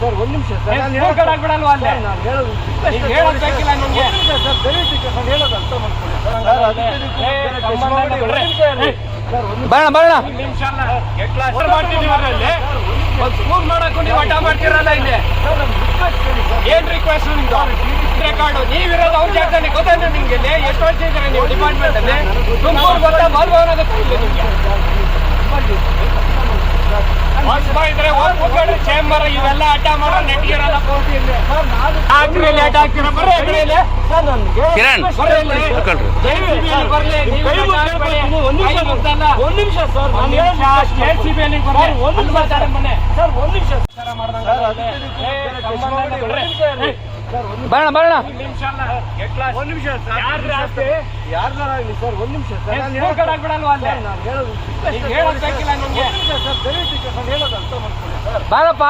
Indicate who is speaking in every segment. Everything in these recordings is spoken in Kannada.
Speaker 1: ಸರ್ ಒಂದು ನಿಮಿಷ ಸರ್
Speaker 2: ಆಗ್ಬಿಡಲ್ವಾ ಅಲ್ಲೇ
Speaker 1: ನಾನು ಹೇಳೋದು
Speaker 2: ಹೇಳಬೇಕಿಲ್ಲ ನಿಮಗೆ
Speaker 1: ಸರ್ ದಯವಿಟ್ಟು ನಾನು ಹೇಳೋದು ಅರ್ಥ ಮಾಡ್ಕೊಳ್ಳಿ
Speaker 2: ಬರೋಣ ನಿಮಿಷ ಒಂದು ಸ್ಕೂಲ್ ಮಾಡಕ್ಕೂ ನೀವು ಅಡ್ಡ ಮಾಡ್ತಿರಲ್ಲ ಇಲ್ಲಿ ಏನ್ ರಿಕ್ವೆಸ್ಟ್ ನಿಮ್ದು ರೆಕಾರ್ಡು ನೀವಿರೋದು ಅವ್ರ ಜಾಗದಲ್ಲಿ ಗೊತ್ತಾಯ್ತು ನಿಮ್ಗೆ ಎಷ್ಟು ವರ್ಷ ಇದ್ದಾರೆ ನೀವು ಡಿಪಾರ್ಟ್ಮೆಂಟ್ ಅಲ್ಲಿ ತುಮಕೂರು ಗೊತ್ತಾ ಮಾಲ್ಭವನ ಗೊತ್ತಿಲ್ಲ ನಿಮ್ಗೆ ಇದ್ರೆ ಹೋಗ್ಬಿಟ್ರೆ ಚೇಂಬರ್ ಇವೆಲ್ಲ ಅಡ್ಡ ಮಾಡೋ ನೆಟ್ಗಿರಲ್ಲ ಹಾಕ್ರಿ ಲೇಟ್ ಹಾಕ್ತಿರ ಬರ್ರಿ
Speaker 1: ಕಿರಣ್ ಒಂದು ನಿಮಿಷ ಸರ್
Speaker 2: ಬರೋಣ
Speaker 1: ಒಂದು ನಿಮಿಷ ಯಾರ್ದಾರಾಗಲಿ ಸರ್ ಒಂದು ನಿಮಿಷ
Speaker 2: ಆಗ್ಬಿಡಲ್ವಾ ಅಲ್ಲೇ
Speaker 1: ನಾನು ಹೇಳೋದು
Speaker 2: ಹೇಳಬೇಕಿಲ್ಲ ನಿಮ್ಗೆ
Speaker 1: ಸರ್ ದಯವಿಟ್ಟು ನಾನು ಹೇಳೋದು ಅರ್ಥ ಮಾಡ್ಕೊಳ್ಳಿ ಸರ್
Speaker 2: ಬಾರಪ್ಪ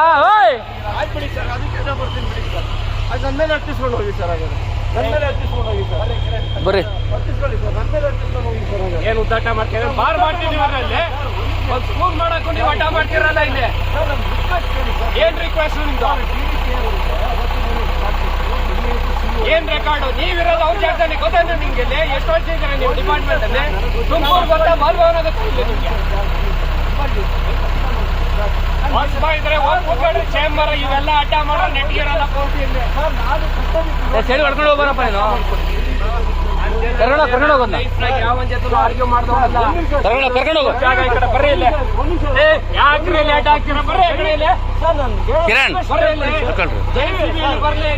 Speaker 1: ಆಯ್ತು ಬಿಡಿ ಸರ್ ಅದಕ್ಕೆ ಬರ್ತೀನಿ ಬಿಡಿ ಸರ್ ಅದು ನನ್ನ ಮೇಲೆ ಹತ್ತಿಸ್ಕೊಂಡು ಹೋಗಿ ಸರ್ ಹಾಗಾದ್ರೆ ನನ್ನ ಮೇಲೆ ಹತ್ತಿಸ್ಕೊಂಡು ಹೋಗಿ ಸರ್
Speaker 2: ಬರ್ರಿ
Speaker 1: ಹತ್ತಿಸ್ಕೊಳ್ಳಿ ಸರ್ ನನ್ನ ಮೇಲೆ ಹತ್ತಿಸ್ಕೊಂಡು ಹೋಗಿ ಸರ್ ಹಾಗಾದ್ರೆ
Speaker 2: ಏನು ಉದ್ದಾಟ ಮಾಡ್ತೀರ ಬಾರ್ ಮಾಡ್ತಿದ್ದೀವಿ ಅಲ್ಲಿ ಒಂದು ಸ್ಕೂಲ್ ಮಾಡಕ್ಕೂ ನೀವು ಅಡ್ಡ ಮಾಡ್ತಿರಲ್ಲ ಇಲ್ಲಿ ಏನ್ ರಿಕ್ವೆಸ್ಟ್ ನಿಮ್ದು ಏನ್ ರೆಕಾರ್ಡು ನೀವಿರೋದು ಅವ್ರ ಜಾಗದಲ್ಲಿ ಗೊತ್ತಾಯ್ತು ನಿಮ್ಗೆ ಎಷ್ಟು ವರ್ಷ ಇದ್ದಾರೆ ನೀವು ಡಿಪಾರ್ಟ್ಮೆಂಟ್ ಅಲ್ಲಿ ತುಮಕೂರು ಗೊತ್ತಾ ಮಾಲ್ಭವನ ಗೊತ್ತಿಲ್ಲ ನಿಮ್ಗೆ ಇದ್ರೆ ಹೋಗ್ಬಿಟ್ರೆ ಚೇಂಬರ್ ಇವೆಲ್ಲ ಅಡ್ಡ ಮಾಡೋ ನೆಟ್ಗಿರಲ್ಲ ಸರಿ ಹೊಡ್ಕೊಂಡು ಹೋಗೋಣಪ್ಪ ನೀನು ಕರ್ಕೊಂಡು ಹೋಗೋಣ ಯಾವ ಜೊತೆ ಆರ್ಗ್ಯೂ ಮಾಡ್ದವಲ್ಲ ಕರ್ಕೊಂಡು ಹೋಗೋ ಜಾಗ ಈ ಕಡೆ ಬರ್ರಿ ಇಲ್ಲಿ ಯಾಕ್ರಿ ಲೇಟ್ ಆಗ್ತೀರ ಬರ್ರಿ ಈ ಕಡೆ ಇಲ್ಲಿ ಕಿರಣ್ ಬರ್ಲಿ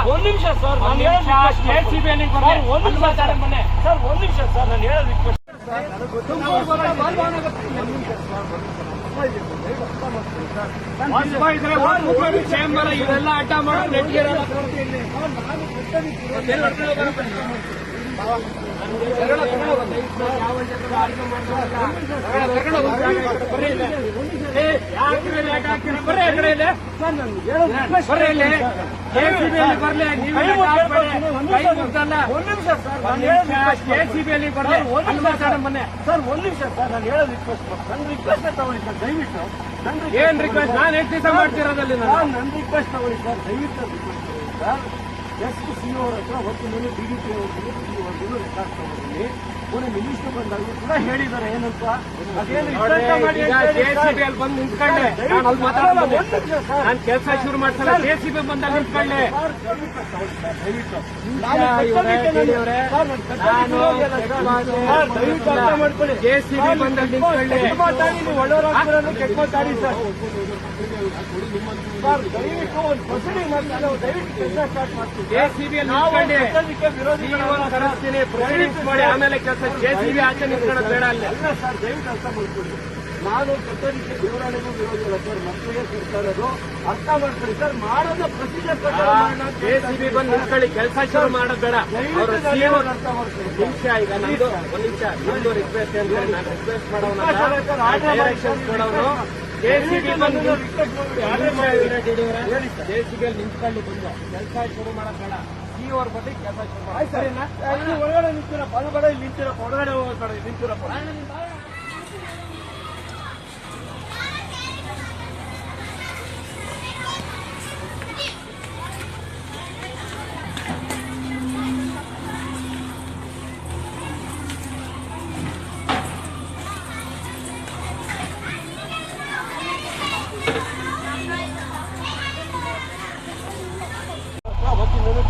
Speaker 1: ಒಂದು ನಿಮಿಷ ಸರ್
Speaker 2: ಸ್ಟೇಟ್ ಸಿಬಿಐ ಬರ್ಲಿ
Speaker 1: ಒಂದು ನಿಮಿಷ ಸರ್ ಒಂದು ನಿಮಿಷ ಸರ್ ನಾನು ಹೇಳೋದು ರಿಕ್ವೆಸ್ಟ್
Speaker 2: ಚೇಂಬರ್ ಇವೆಲ್ಲ ಅಡ್ಡ ಮಾಡೋ ನೆಟ್ಗಿರಲ್ಲ ಏನ್ ರಿಕ್ವೆಸ್ಟ್ ನಾನು ಎಷ್ಟು ದಿವಸ ಮಾಡ್ತಿರೋದಲ್ಲಿ
Speaker 1: ನನ್ನ ರಿಕ್ವೆಸ್ಟ್ ತಗೊಳ್ಳಿ ಸರ್ ದಯವಿಟ್ಟು ಸರ್ ಎಷ್ಟು ಸಿಒ ಅವ್ರ ಹತ್ರ ಹೊತ್ತು ಮೇಲೆ DDP ಅವ್ರಿಗೂ ರೆಕಾರ್ಡ್ ತಗೊಂಡಿದ್ದೀನಿ ಪುಣೆ ಮಿನಿಸ್ಟರ್ ಬಂದಾಗ ಕೂಡ ಹೇಳಿದ್ದಾರೆ ಏನಂತ ಅದೇನು
Speaker 2: ಬಂದು ನಿಂತ್ಕೊಂಡೆ ನಾನು ಕೆಲಸ ಶುರು ಮಾಡ್ತಾರೆ JCB ಬಂದಾಗ ನಿಂತ್ಕೊಂಡೆ JCB ಬಂದಾಗ ನಿಂತ್ಕೊಂಡೆ
Speaker 1: ಒಳ್ಳೆಯವರು ಕೆಟ್ಟ ಮಾತಾಡಿ ಸರ್ ದಯವಿಟ್ಟು ಒಂದು ಪ್ರೊಸೀಡಿಂಗ್ ದಯವಿಟ್ಟು ಕೆಲಸ ಸ್ಟಾರ್ಟ್ ಮಾಡ್ತೀವಿ
Speaker 2: JCB ಕರೆಸ್ತೀನಿ ಪ್ರೊಸೀಡಿಂಗ್ಸ್ ಮಾಡಿ ಆಮೇಲೆ ಕೆಲಸ JCB ಆಚೆ ನಿಂತ್ಕೊಳ್ಳೋದು ಬೇಡ ಅಲ್ಲ
Speaker 1: ಸರ್ ದಯವಿಟ್ಟು ಅರ್ಥ ಮಾಡ್ಕೊಳ್ಳಿ ನಾನು ಕರ್ತವ್ಯಕ್ಕೆ ದೇವರಾಣಿಗೂ ವಿರೋಧಿಲ್ಲ ಸರ್ ಮಕ್ಕಳಿಗೆ ಕೊಡ್ತಾ ಇರೋದು ಅರ್ಥ ಮಾಡ್ಕೊಳ್ಳಿ ಸರ್ ಮಾಡೋದು ಪ್ರೊಸೀಜರ್
Speaker 2: JCB ಬಂದು ನಿಂತ್ಕೊಳ್ಳಿ ಕೆಲಸ ಶುರು ಮಾಡೋದು ಬೇಡ
Speaker 1: ಅರ್ಥ ಮಾಡ್ಕೊಳ್ಳಿ
Speaker 2: ನಿಮಿಷ ಈಗ ನಂದು ಒಂದು ನಿಮಿಷ ನಿಮ್ದು ರಿಕ್ವೆಸ್ಟ್ ಅಂತ ನಾನು ರಿಕ್ವೆಸ್ಟ್ ಮಾಡೋನು JCB ಬಂದು JCB ಅಲ್ಲಿ ನಿಂತ್ಕೊಂಡು ಬಂದು ಕೆಲಸ ಶುರು ಮಾಡೋದು ಬೇಡ ಅವ್ರ ಬಗ್ಗೆ ಕೆಲಸ ಶುರು ಮಾಡಿ
Speaker 1: ಒಳಗಡೆ ನಿಂತಿರಪ್ಪ ಹೊರಗಡೆ ನಿಂತಿರಪ್ಪ ಹೊರಗಡೆ ಹೋಗ್ಬೇಡ ನಿಂತಿರಪ್ಪ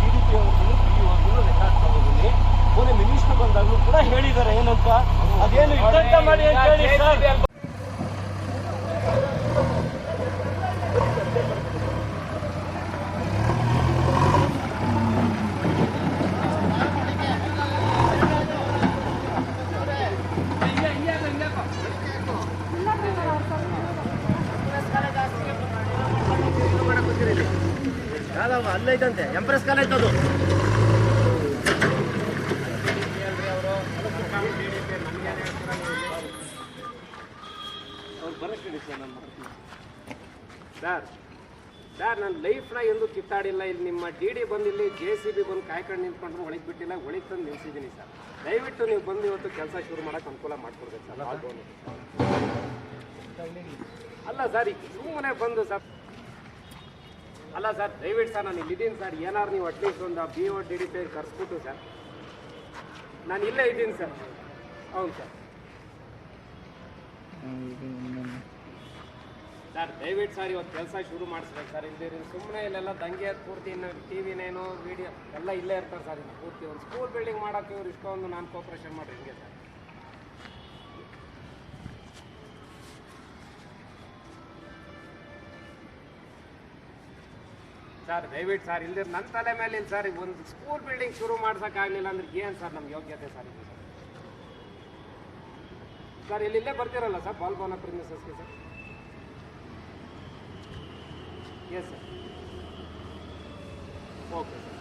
Speaker 1: DDP ಅವ್ರಿಗೂ ರೆಕಾರ್ಡ್ ತಗೊಂಡಿದ್ದೀನಿ ಪುಣೆ ಮಿನಿಸ್ಟರ್ ಬಂದಾಗಲೂ ಕೂಡ ಹೇಳಿದ್ದಾರೆ ಏನಂತ ಅದೇನು ಇದ್ದಂತ ಮಾಡಿ ಅಂತ ಹೇಳಿ ಸರ್ ಅಲ್ಲೈತಂತೆ ಎಂಪ್ರೆಸ್ ಕಾಲೇಜ್ ಅದು
Speaker 2: ಸರ್ ನನ್ನ ಲೈಫ್ನ ಎಂದು ಕಿತ್ತಾಡಿಲ್ಲ ಇಲ್ಲಿ ನಿಮ್ಮ DD ಬಂದು ಇಲ್ಲಿ JCB ಬಂದು ಕಾಯ್ಕೊಂಡು ನಿಂತ್ಕೊಂಡ್ರು ಒಳಗೆ ಬಿಟ್ಟಿಲ್ಲ ಒಳಗೆ ತಂದು ನಿಲ್ಸಿದ್ದೀನಿ ಸರ್ ದಯವಿಟ್ಟು ನೀವು ಬಂದು ಇವತ್ತು ಕೆಲಸ ಶುರು ಮಾಡೋಕೆ ಅನುಕೂಲ ಮಾಡಿಕೊಡ್ಬೇಕು ಸರ್ ಅಲ್ಲ ಸರ್, ಈಗ ಸುಮ್ಮನೆ ಬಂದು ಸರ್, ಅಲ್ಲ ಸರ್ ದಯವಿಟ್ಟು ಸರ್ ನಾನು ಇಲ್ಲಿದ್ದೀನಿ ಸರ್, ಏನಾರು ನೀವು ಅಟ್ಲೀಸ್ಟ್ ಒಂದು BO DDP ಕರೆಸ್ಬಿಟ್ಟು ಸರ್, ನಾನು ಇಲ್ಲೇ ಇದ್ದೀನಿ ಸರ್. ಹೌದು ಸರ್. ಸರ್ ದಯವಿಟ್ಟು ಸರ್ ಇವತ್ತು ಕೆಲಸ ಶುರು ಮಾಡಿಸ್ಬೇಕು ಸರ್. ಇಲ್ಲಿ ಸುಮ್ಮನೆ ಇಲ್ಲೆಲ್ಲ ದಂಗೆ ಪೂರ್ತಿ ಇನ್ನು TV9 ವಿಡಿಯೋ ಎಲ್ಲ ಇಲ್ಲೇ ಇರ್ತಾರೆ ಸರ್. ಇದು ಪೂರ್ತಿ ಒಂದು ಸ್ಕೂಲ್ ಬಿಲ್ಡಿಂಗ್ ಮಾಡೋಕ್ಕೆ ಇವ್ರು ಇಷ್ಟೊಂದು ನಾನು ಕೋಆಪ್ರೇಷನ್ ಮಾಡಿ ಹಿಂಗೆ ಸರ್. ಸರ್ ದಯವಿಟ್ಟು ಸರ್ ಇಲ್ಲಿ ನನ್ನ ತಲೆ ಮೇಲೆ ಇಲ್ಲ ಸರ್, ಒಂದು ಸ್ಕೂಲ್ ಬಿಲ್ಡಿಂಗ್ ಶುರು ಮಾಡ್ಸೋಕ್ಕಾಗಲಿಲ್ಲ ಅಂದ್ರೆ ಏನು ಸರ್ ನಮ್ಮ ಯೋಗ್ಯತೆ ಸರ್ ಇದು ಸರ್? ಸರ್ ಇಲ್ಲೇ ಬರ್ತಿರಲ್ಲ ಸರ್ ಬಾಲ್ಭವನ ಪ್ರಿಮಿಸಸ್ಗೆ sir? Yes sir. Okay sir.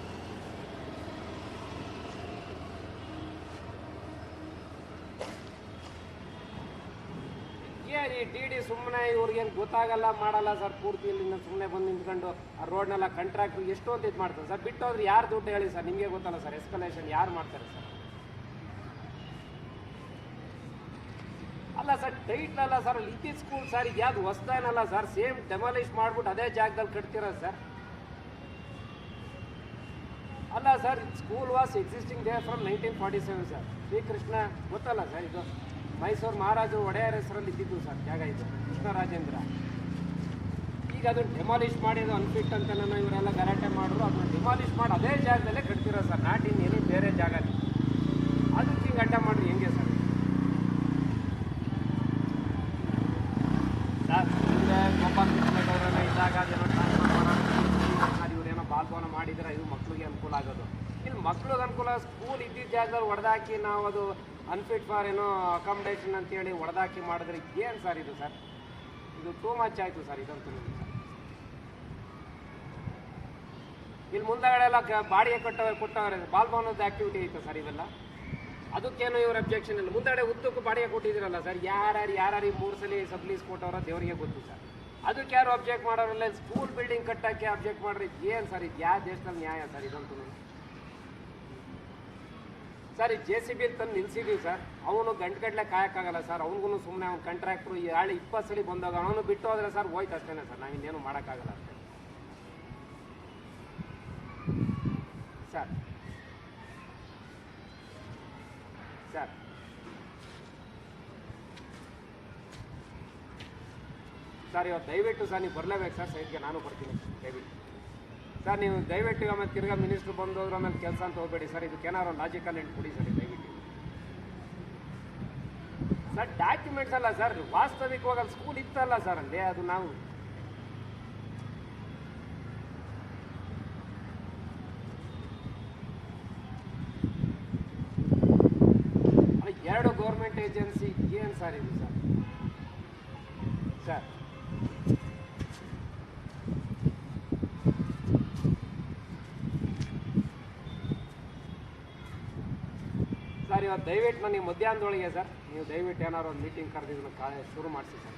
Speaker 2: ಏನು ಈ DD ಸುಮ್ಮನೆ ಇವ್ರಿಗೇನು ಗೊತ್ತಾಗಲ್ಲ ಮಾಡಲ್ಲ ಸರ್, ಪೂರ್ತಿ ಇಲ್ಲಿಂದ ಸುಮ್ಮನೆ ಬಂದು ನಿಂತ್ಕೊಂಡು ಆ ರೋಡ್ನೆಲ್ಲ ಕಾಂಟ್ರಾಕ್ಟ್ರು ಎಷ್ಟೊಂದು ಇದು ಮಾಡ್ತಾರೆ ಸರ್. ಬಿಟ್ಟು ಹೋದ್ರೆ ಯಾರು ದುಡ್ಡು ಹೇಳಿ ಸರ್, ನಿಮಗೆ ಗೊತ್ತಲ್ಲ ಸರ್, ಎಸ್ಕಲೇಷನ್ ಯಾರು ಮಾಡ್ತಾರೆ ಸರ್? ಅಲ್ಲ ಸರ್ ಟೈಟ್ಲ್ ಅಲ್ಲ ಸರ್, ಅಲ್ಲಿ ಇದ್ದಿದ್ದ ಸ್ಕೂಲ್ ಸರ್, ಇದು ಯಾವ್ದು ಹೊಸ್ದೇನಲ್ಲ ಸರ್, ಸೇಮ್ ಡೆಮಾಲಿಷ್ ಮಾಡ್ಬಿಟ್ಟು ಅದೇ ಜಾಗದಲ್ಲಿ ಕಟ್ತಿರೋದು ಸರ್. ಅಲ್ಲ sir, school was existing there from 1947 sir. Shrikrishna ಗೊತ್ತಲ್ಲ ಸರ್, ಇದು ಮೈಸೂರು ಮಹಾರಾಜರು ಒಡೆಯರ್ ಹೆಸರಲ್ಲಿ ಇದ್ದಿದ್ದು ಸರ್ ಜಾಗ ಇದು, ಕೃಷ್ಣರಾಜೇಂದ್ರ. ಈಗ ಅದನ್ನು ಡೆಮಾಲಿಷ್ ಮಾಡಿ ಅದು ಅನ್ಫಿಟ್ ಅಂತ ಇವರೆಲ್ಲ ಗಲಾಟೆ ಮಾಡಿದ್ರು, ಅದನ್ನು ಡಿಮಾಲಿಷ್ ಮಾಡಿ ಅದೇ ಜಾಗದಲ್ಲೇ ಕಟ್ತಿರೋ ಸರ್, ನಾಟ್ ಇನ್ ಎನಿ ಬೇರೆ ಜಾಗ. ಅದಕ್ಕೆ ಹಿಂಗೆ ಅಡ್ಡ ಮಾಡ್ರಿ ಹೆಂಗೆ ಸರ್? ಸರ್ ಹಿಂದೆ ಗೋಪಾಲ್ ಕೃಷ್ಣಗೌಡರನ್ನ ಇದ್ದಾಗ ಅದೇನೋ ಟ್ರಾನ್ಸ್ಫರ್ ಮಾಡೋದು, ಇವರೇನೋ ಬಾಲ್ಭವನ ಮಾಡಿದ್ರೆ ಇದು ಮಕ್ಳಿಗೆ ಅನುಕೂಲ ಆಗೋದು. ಇಲ್ಲಿ ಮಕ್ಳಿಗೆ ಅನುಕೂಲ, ಸ್ಕೂಲ್ ಇದ್ದಿದ್ದ ಜಾಗದಲ್ಲಿ ಹೊಡೆದಾಕಿ ನಾವು ಅದು ಅನ್ಫಿಟ್ ಫಾರ್ ಏನೋ ಅಕಾಮಿಡೇಷನ್ ಅಂತೇಳಿ ಹೊಡೆದಾಕಿ ಮಾಡಿದ್ರೆ ಏನು ಸರ್ ಇದು ಸರ್? ಇದು ಟೂ ಮಚ್ ಆಯಿತು ಸರ್ ಇದಂತೂ. ಇಲ್ಲಿ ಮುಂದಗಡೆ ಎಲ್ಲ ಬಾಡಿಗೆ ಕೊಟ್ಟವ್ರೆ, ಬಾಲ್ಭವನದ ಆ್ಯಕ್ಟಿವಿಟಿ ಐತೆ ಸರ್ ಇವೆಲ್ಲ. ಅದಕ್ಕೇನು ಇವ್ರ ಅಬ್ಜೆಕ್ಷನ್ ಇಲ್ಲ. ಮುಂದಗಡೆ ಉದ್ದಕ್ಕೂ ಬಾಡಿಗೆ ಕೊಟ್ಟಿದ್ದೀರಲ್ಲ ಸರ್, ಯಾರ್ಯಾರು 3 ಸಲ ಸಬ್ಲೀಸ್ ಕೊಟ್ಟವ್ರ ದೇವರಿಗೆ ಗೊತ್ತು ಸರ್. ಅದಕ್ಕೆ ಯಾರು ಅಬ್ಜೆಕ್ಟ್ ಮಾಡೋರಲ್ಲ, ಸ್ಕೂಲ್ ಬಿಲ್ಡಿಂಗ್ ಕಟ್ಟೋಕ್ಕೆ ಅಬ್ಜೆಕ್ಟ್ ಮಾಡ್ರಿ ಏನು ಸರ್? ಇದು ಯಾವ ದೇಶದಲ್ಲಿ ನ್ಯಾಯ ಸರ್ ಇದಂತೂ? ಸರ್ ಈ JCB ತಂದು ನಿಲ್ಸಿದ್ದೀವಿ ಸರ್, ಅವನು ಗಂಟೆಗಟ್ಟಲೆ ಕಾಯೋಕ್ಕಾಗಲ್ಲ ಸರ್. ಅವ್ನಿಗೂ ಸುಮ್ಮನೆ ಅವ್ನು ಕಾಂಟ್ರಾಕ್ಟ್ರು 20 ಸಲ ಬಂದಾಗ ಅವನು ಬಿಟ್ಟು ಹೋದ್ರೆ ಸರ್ ಹೋಯ್ತು ಅಷ್ಟೇ ಸರ್, ನಾವಿನ್ನೇನು ಮಾಡೋಕ್ಕಾಗಲ್ಲ ಅಷ್ಟೇ ಸರ್. ಸರ್ ಸರ್ ಇವತ್ತು ದಯವಿಟ್ಟು ಸರ್ ನೀವು ಬರಲೇಬೇಕು ಸರ್, ಸೈಡ್ಗೆ ನಾನು ಬರ್ತೀನಿ ದಯವಿಟ್ಟು ಸರ್. ನೀವು ದಯವಿಟ್ಟು ಆಮೇಲೆ ತಿರ್ಗಾ ಮಿನಿಸ್ಟ್ರು ಬಂದೋದ್ರ ಆಮೇಲೆ ಕೆಲಸ ಅಂತ ಹೋಗ್ಬೇಡಿ ಸರ್, ಇದಕ್ಕೇನಾದ್ರು ಒಂದು ಲಾಜಿಕಲ್ ಎಂಟು ಕೊಡಿ ಸರ್ ದಯವಿಟ್ಟು ಸರ್. ಡಾಕ್ಯುಮೆಂಟ್ಸ್ ಅಲ್ಲ ಸರ್, ವಾಸ್ತವಿಕವಾಗಿ ಅಲ್ಲಿ ಸ್ಕೂಲ್ ಇತ್ತಲ್ಲ ಸರ್ ಅಲ್ಲಿ, ಅದು ನಾವು ಎರಡು ಗೌರ್ಮೆಂಟ್ ಏಜೆನ್ಸಿ ಏನು ಸರ್ ಇದು ಸರ್? ಸರ್ ಸರ್ ಇವತ್ತು ದಯವಿಟ್ಟು ನನಗೆ ಮಧ್ಯಾಹ್ನದೊಳಗೆ ಸರ್ ನೀವು ದಯವಿಟ್ಟು ಏನಾದ್ರು ಒಂದು ಮೀಟಿಂಗ್ ಕರೆದಿದ್ದನ್ನು ಶುರು ಮಾಡಿಸಿ ಸರ್.